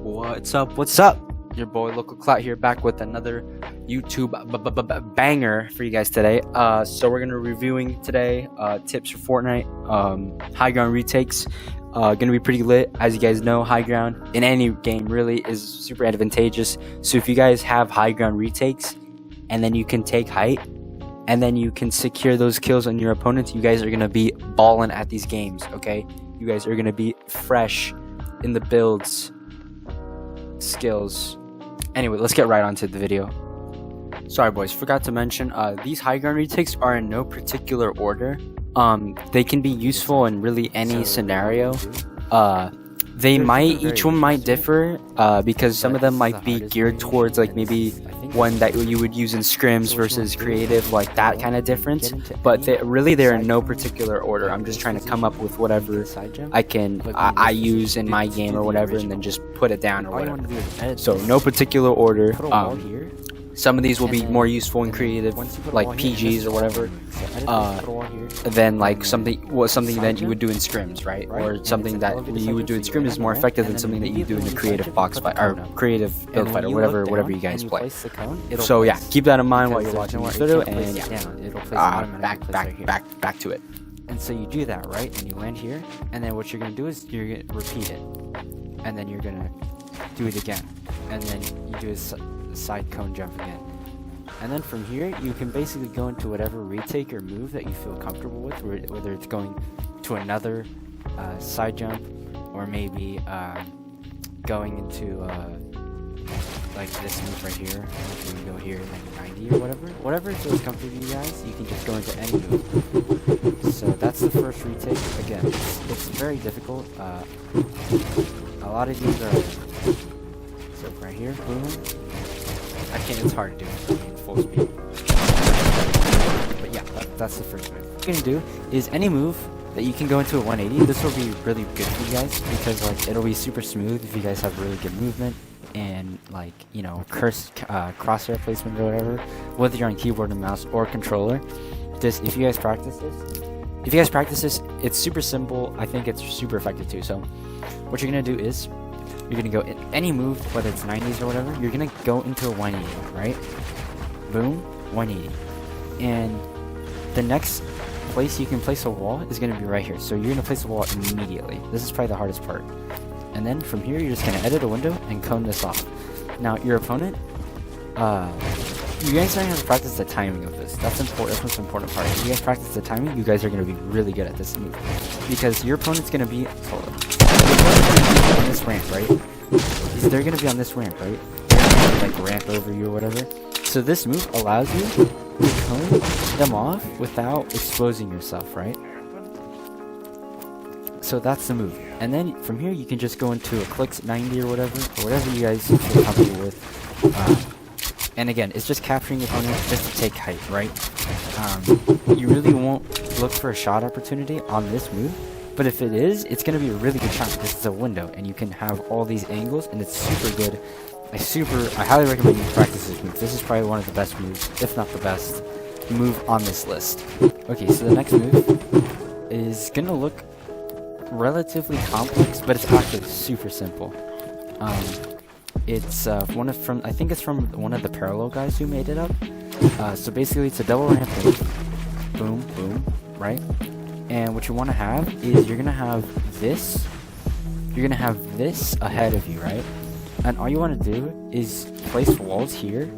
What's up? What's up? Your boy Local Clout here, back with another YouTube banger for you guys today. So we're gonna be reviewing today tips for Fortnite, high ground retakes. Gonna be pretty lit. As you guys know, high ground in any game really is super advantageous. So if you guys have high ground retakes, and then you can take height, and then you can secure those kills on your opponents, you guys are gonna be balling at these games. Okay, you guys are gonna be fresh in the builds, skills. Anyway, let's get right onto the video. Sorry boys, forgot to mention, these high ground retakes are in no particular order. They can be useful in really any scenario. Each one might differ, because some of them might be geared towards like maybe one that you would use in scrims versus creative, like that kind of difference. But they're in no particular order. I'm just trying to come up with whatever I use in my game or whatever, and then just put it down or whatever. So no particular order. Some of these will be more useful in creative, like PGs or whatever, than like something that you would do in scrims, right? Or something that you would do in scrims is more effective than something that you do in a creative box fight or creative build fight or whatever you guys play. So yeah, keep that in mind while you're watching this video, and yeah, back to it. And so you do that, right? And you land here, and then what you're gonna do is you're gonna repeat it, and then you're gonna do it again, and then you do a side cone jump again, and then from here you can basically go into whatever retake or move that you feel comfortable with, whether it's going to another side jump, or maybe going into like this move right here. You can go here and then 90 or whatever feels comfortable to you guys. You can just go into any move. So that's the first retake. Again, it's very difficult. A lot of these are so right here, boom. It's hard to do in full speed. But yeah, that's the first move. What you're gonna do is any move that you can go into at 180. This will be really good for you guys, because like it'll be super smooth if you guys have really good movement and like, you know, crosshair placement or whatever, whether you're on keyboard and mouse or controller. If you guys practice this, it's super simple. I think it's super effective too. So what you're gonna do is you're gonna go in any move, whether it's 90s or whatever, you're gonna go into a 180, right? Boom, 180. And the next place you can place a wall is gonna be right here. So you're gonna place a wall immediately. This is probably the hardest part. And then from here, you're just gonna edit a window and cone this off. Now, your opponent, you guys are gonna have to practice the timing of this. That's important. That's the most important part. If you guys practice the timing, you guys are gonna be really good at this move, because your opponent's gonna be on this ramp, right? They're gonna be on this ramp, right? They're gonna like ramp over you or whatever. So this move allows you to cone them off without exposing yourself, right? So that's the move. And then from here, you can just go into a clicks 90 or whatever you guys feel comfortable with. And again, it's just capturing your opponent just to take height, right? You really won't look for a shot opportunity on this move. But if it is, it's going to be a really good shot, because it's a window and you can have all these angles, and it's super good. I highly recommend you practice this move. This is probably one of the best moves, if not the best move on this list. Okay, so the next move is going to look relatively complex, but it's actually super simple. It's I think it's from one of the parallel guys who made it up. So basically it's a double ramp move. Boom, boom, right? And what you want to have is you're gonna have this ahead of you, right? And all you want to do is place walls here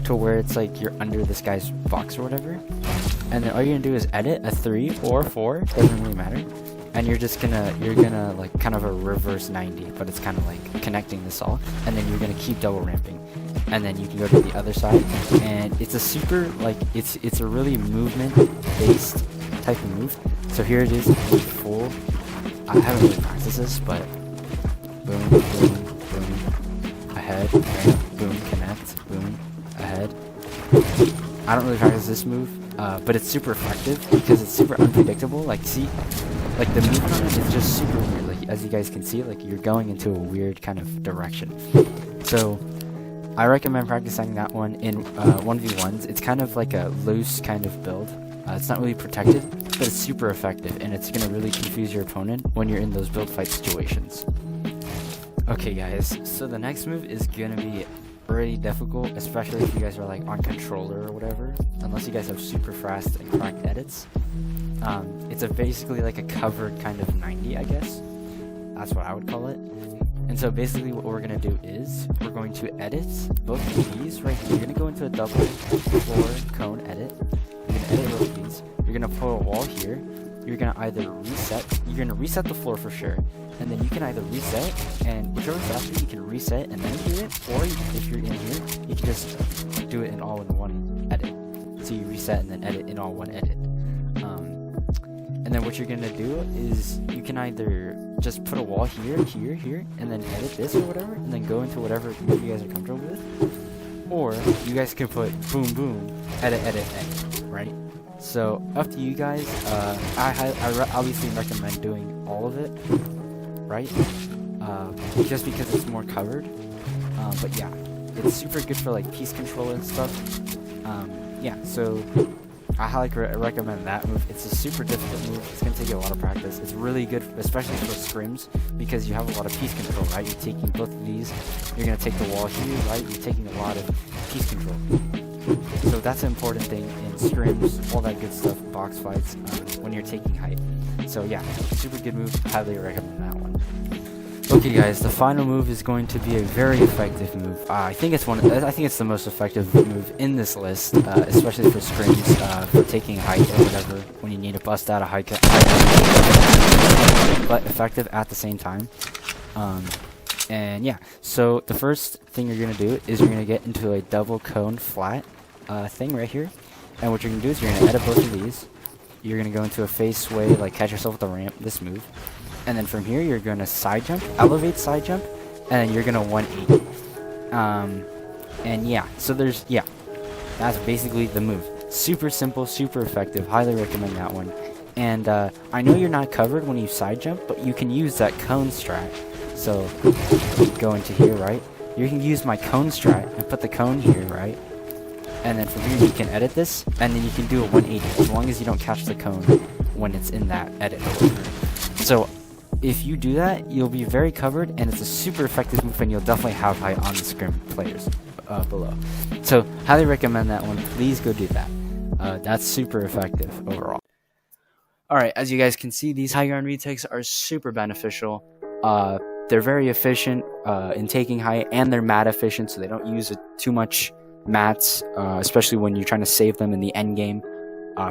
to where it's like you're under this guy's box or whatever. And then all you're gonna do is edit a 3 or 4, doesn't really matter. And you're gonna like kind of a reverse 90, but it's kind of like connecting this all. And then you're gonna keep double ramping. And then you can go to the other side, and it's a super like it's a really movement based type of move. So here it is in full. I haven't really practiced this, but boom, boom, boom, ahead, ramp, boom, connect, boom, ahead. I don't really practice this move, but it's super effective because it's super unpredictable. Like, see, like the movement on it is just super weird. Like, as you guys can see, like you're going into a weird kind of direction. So I recommend practicing that one in 1v1s. It's kind of like a loose kind of build. It's not really protected, but it's super effective, and it's going to really confuse your opponent when you're in those build fight situations. Okay guys, so the next move is gonna be pretty difficult, especially if you guys are like on controller or whatever, unless you guys have super fast and cracked edits. It's basically like a covered kind of 90, I guess. That's what I would call it. And so basically what we're gonna do is we're going to edit both of these right here. You're gonna go into a double floor cone edit. You're gonna edit both of these. You're gonna put a wall here. You're gonna either reset. You're gonna reset the floor for sure, and then you can either reset, and whichever's after, you can reset and then do it, or if you're in here, you can just do it in all in one edit. So you reset and then edit in all one edit. And then what you're gonna do is you can either just put a wall here, here, here, and then edit this or whatever, and then go into whatever you guys are comfortable with. Or you guys can put boom, boom, edit, edit, edit, right? So up to you guys. I obviously recommend doing all of it, right? Just because it's more covered. But yeah, it's super good for like piece control and stuff. Yeah, so I highly recommend that move. It's a super difficult move. It's gonna take you a lot of practice. It's really good, especially for scrims, because you have a lot of piece control, right? You're taking both of these. You're gonna take the wall here, right? You're taking a lot of piece control. So that's an important thing in scrims, all that good stuff, box fights, when you're taking height. So yeah, super good move. Highly recommend that one. Okay, guys, the final move is going to be a very effective move. I think it's the most effective move in this list, especially for scrims, for taking height or whatever, when you need to bust out a height, but effective at the same time. And yeah, so the first thing you're gonna do is you're gonna get into a double cone flat thing right here, and what you're gonna do is you're gonna edit both of these. You're gonna go into a phase sway, like catch yourself with the ramp, this move. And then from here, you're going to side jump, elevate side jump, and then you're going to 180. And yeah, so that's basically the move. Super simple, super effective. Highly recommend that one. And I know you're not covered when you side jump, but you can use that cone strat. So go into here, right? You can use my cone strat and put the cone here, right? And then from here, you can edit this, and then you can do a 180 as long as you don't catch the cone when it's in that edit. So if you do that, you'll be very covered, and it's a super effective move, and you'll definitely have height on the scrim players below. So highly recommend that one. Please go do that. That's super effective overall. Alright, as you guys can see, these high ground retakes are super beneficial. They're very efficient in taking height, and they're mat efficient, so they don't use too much mats, especially when you're trying to save them in the end game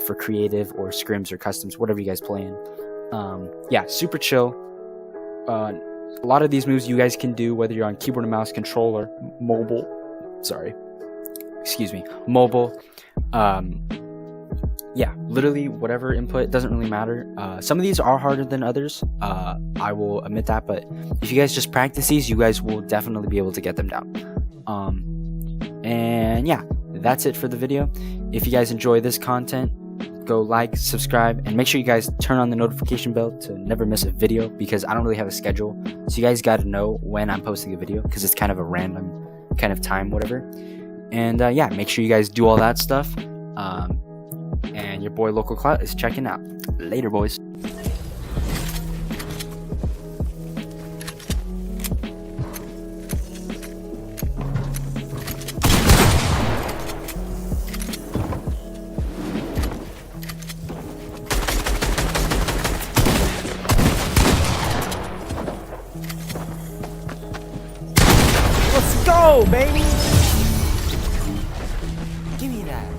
for creative or scrims or customs, whatever you guys play in. Yeah, super chill. A lot of these moves you guys can do whether you're on keyboard and mouse, controller, mobile. Mobile. Yeah, literally whatever input, doesn't really matter. Some of these are harder than others. I will admit that, but if you guys just practice these, you guys will definitely be able to get them down. And yeah, that's it for the video. If you guys enjoy this content, go like, subscribe, and make sure you guys turn on the notification bell to never miss a video, because I don't really have a schedule, so you guys got to know when I'm posting a video, because it's kind of a random kind of time, whatever. And yeah, make sure you guys do all that stuff. And your boy Local Clout is checking out. Later, boys. Let's go, baby!